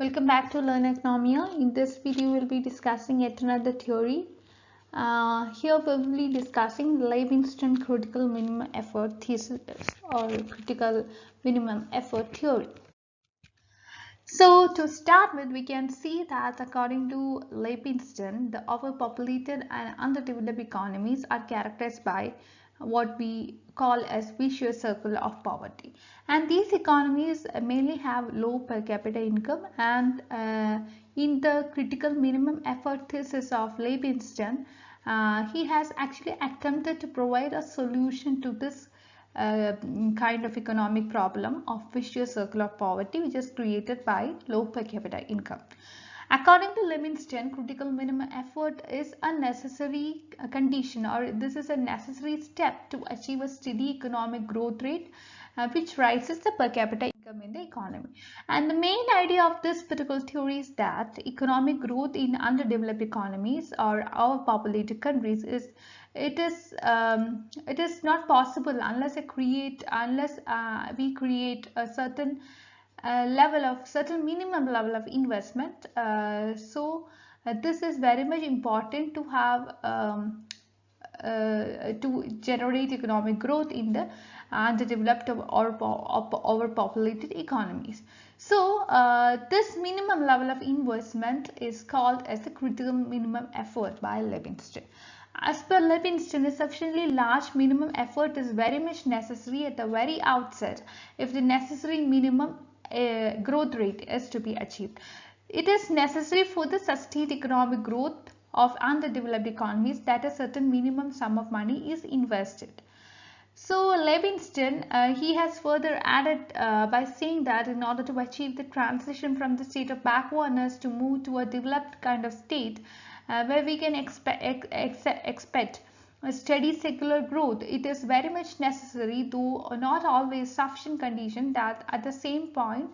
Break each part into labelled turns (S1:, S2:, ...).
S1: Welcome back to Learn Oikonomia. In this video, we'll be discussing yet another theory. Here we will be discussing Leibenstein critical minimum effort thesis or critical minimum effort theory. So to start with, we can see that according to Leibenstein, the overpopulated and underdeveloped economies are characterized by what we call as vicious circle of poverty, and these economies mainly have low per capita income. And in the critical minimum effort thesis of Leibenstein, he has actually attempted to provide a solution to this kind of economic problem of vicious circle of poverty, which is created by low per capita income. According to Leibenstein, critical minimum effort is a necessary condition, or this is a necessary step to achieve a steady economic growth rate which rises the per capita income in the economy. And the main idea of this particular theory is that economic growth in underdeveloped economies or overpopulated countries is not possible unless we create a certain certain minimum level of investment. This is very much important to have to generate economic growth in the underdeveloped or overpopulated economies. So this minimum level of investment is called as the critical minimum effort by Leibenstein. As per Leibenstein, a sufficiently large minimum effort is very much necessary at the very outset if the necessary minimum growth rate is to be achieved. It is necessary for the sustained economic growth of underdeveloped economies that a certain minimum sum of money is invested. So Leibenstein, he has further added by saying that in order to achieve the transition from the state of backwardness to move to a developed kind of state where we can expect a steady secular growth, it is very much necessary, though not always sufficient condition, that at the same point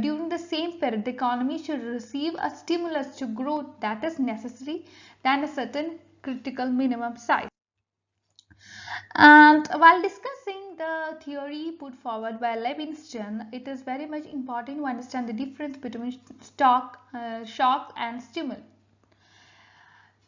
S1: during the same period the economy should receive a stimulus to growth that is necessary than a certain critical minimum size. And while discussing the theory put forward by Leibenstein, it is very much important to understand the difference between shocks and stimuli.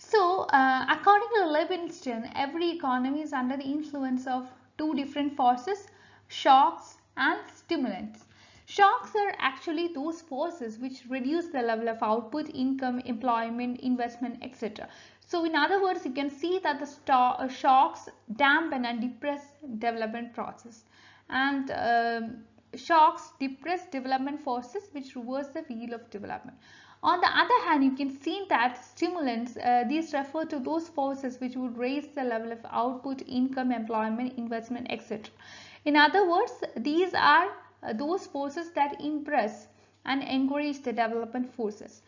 S1: So, according to Leibenstein, every economy is under the influence of two different forces, shocks and stimulants. Shocks are actually those forces which reduce the level of output, income, employment, investment, etc. So, in other words, you can see that the shocks dampen and depress development process, and shocks depress development forces which reverse the wheel of development. On the other hand, you can see that stimulants, these refer to those forces which would raise the level of output, income, employment, investment, etc. In other words, these are those forces that impress and encourage the development forces.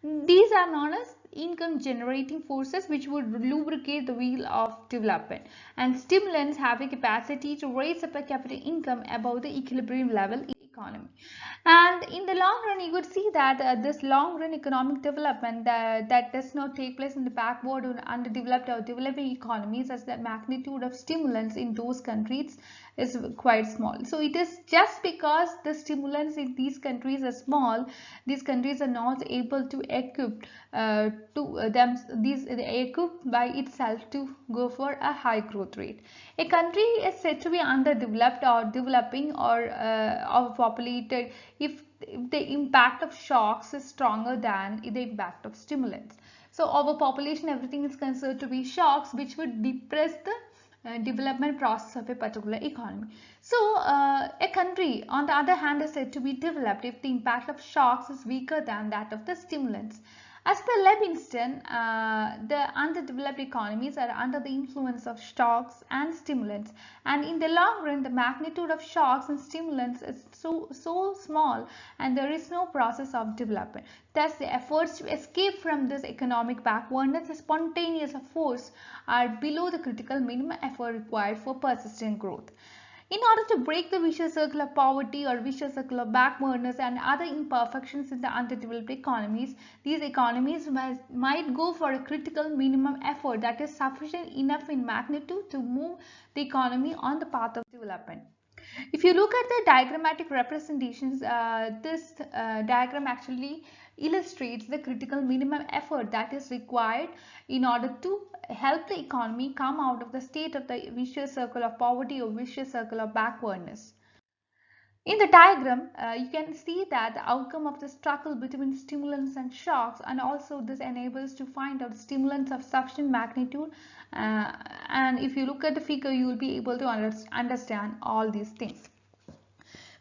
S1: These are known as income generating forces which would lubricate the wheel of development, and stimulants have a capacity to raise the per capita income above the equilibrium level in the economy. And in the long run, you could see that this long run economic development that does not take place in the backward or underdeveloped or developing economies, as the magnitude of stimulants in those countries is quite small. So it is just because the stimulants in these countries are small, these countries are not able to equip by itself to go for a high growth rate. A country is said to be underdeveloped or developing or overpopulated if the impact of shocks is stronger than the impact of stimulants. So overpopulation, everything is considered to be shocks which would depress the development process of a particular economy. So a country on the other hand is said to be developed if the impact of shocks is weaker than that of the stimulants. As per Leibenstein, the underdeveloped economies are under the influence of shocks and stimulants, and in the long run the magnitude of shocks and stimulants is so small and there is no process of development. Thus the efforts to escape from this economic backwardness, spontaneous force, are below the critical minimum effort required for persistent growth. In order to break the vicious circle of poverty or vicious circle of backwardness and other imperfections in the underdeveloped economies, these economies might go for a critical minimum effort that is sufficient enough in magnitude to move the economy on the path of development. If you look at the diagrammatic representations, this diagram actually illustrates the critical minimum effort that is required in order to help the economy come out of the state of the vicious circle of poverty or vicious circle of backwardness. In the diagram, you can see that the outcome of the struggle between stimulants and shocks, and also this enables to find out stimulants of sufficient magnitude. And if you look at the figure, you will be able to understand all these things.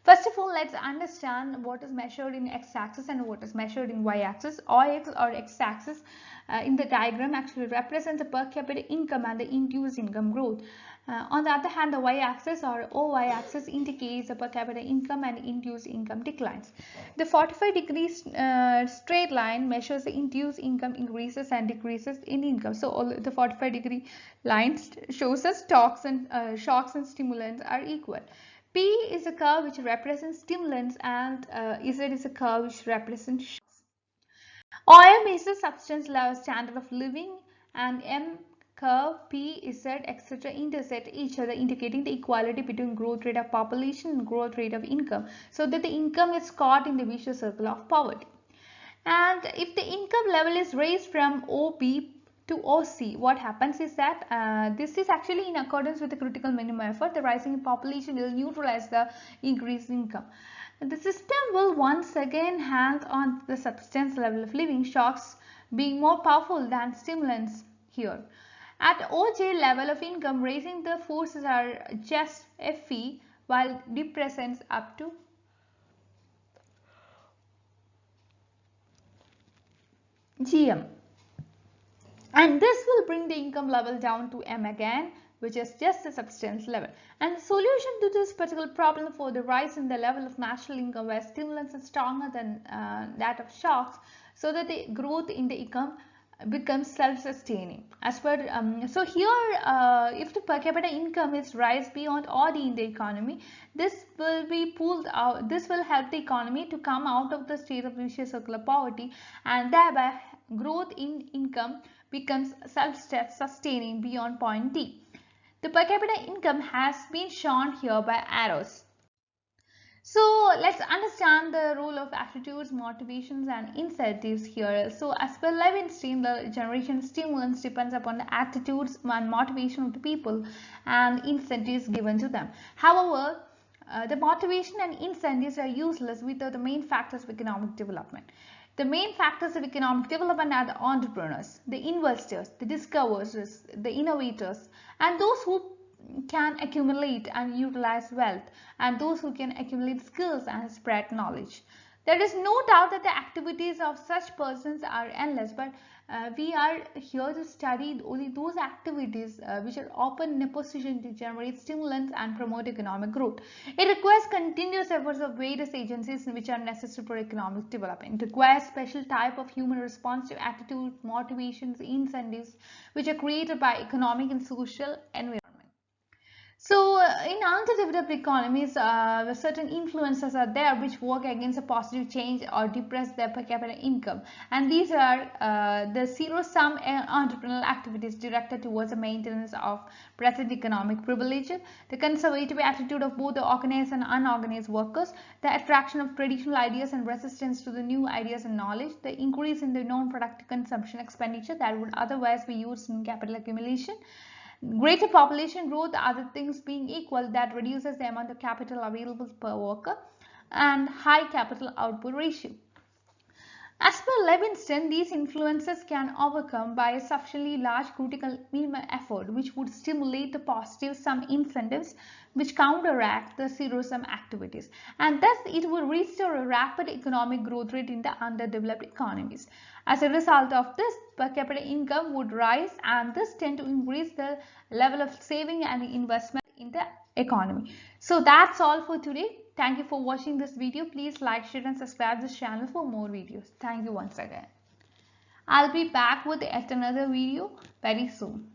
S1: First of all, let's understand what is measured in x-axis and what is measured in y-axis. OX or x-axis in the diagram actually represents the per capita income and the induced income growth. On the other hand, the y-axis or OY-axis indicates the per capita income and induced income declines. The 45 degrees straight line measures the induced income increases and decreases in income. So all the 45-degree lines shows us shocks and stimulants are equal. P is a curve which represents stimulants and Z is a curve which represents shocks. OM is the substance level standard of living, and M curve, P, Z, etc. intersect each other, indicating the equality between growth rate of population and growth rate of income, so that the income is caught in the vicious circle of poverty. And if the income level is raised from OP to OC, what happens is that this is actually in accordance with the critical minimum effort. The rising population will neutralize the increased income. The system will once again hang on the substance level of living, shocks being more powerful than stimulants here. At OJ level of income, raising the forces are just FE, while depressants up to GM. And this will bring the income level down to M again, which is just the substance level. And the solution to this particular problem for the rise in the level of national income where stimulants are stronger than that of shocks, so that the growth in the income becomes self-sustaining. As per so here, if the per capita income is rise beyond OD in the economy, this will be pulled out. This will help the economy to come out of the state of vicious circle of poverty, and thereby growth in income becomes self-sustaining beyond point D. The per capita income has been shown here by arrows. So let's understand the role of attitudes, motivations and incentives here. So as per Leibenstein, the generation of stimulants depends upon the attitudes and motivation of the people and incentives given to them. However, the motivation and incentives are useless without the main factors of economic development. The main factors of economic development are the entrepreneurs, the investors, the discoverers, the innovators, and those who can accumulate and utilize wealth, and those who can accumulate skills and spread knowledge. There is no doubt that the activities of such persons are endless, but we are here to study only those activities which are often in a position to generate stimulants and promote economic growth. It requires continuous efforts of various agencies which are necessary for economic development. It requires special type of human response to attitude, motivations, incentives which are created by economic and social environment. So, in underdeveloped economies, certain influences are there which work against a positive change or depress their per capita income, and these are the zero-sum entrepreneurial activities directed towards the maintenance of present economic privilege, the conservative attitude of both the organized and unorganized workers, the attraction of traditional ideas and resistance to the new ideas and knowledge, the increase in the non-productive consumption expenditure that would otherwise be used in capital accumulation, greater population growth, other things being equal, that reduces the amount of capital available per worker, and high capital output ratio. As per Leibenstein, these influences can overcome by a sufficiently large critical minimum effort which would stimulate the positive sum incentives which counteract the zero-sum activities, and thus it would restore a rapid economic growth rate in the underdeveloped economies. As a result of this, per capita income would rise, and this tend to increase the level of saving and investment in the economy. So that's all for today. Thank you for watching this video. Please like, share and subscribe this channel for more videos. Thank you once again. I'll be back with yet another video very soon.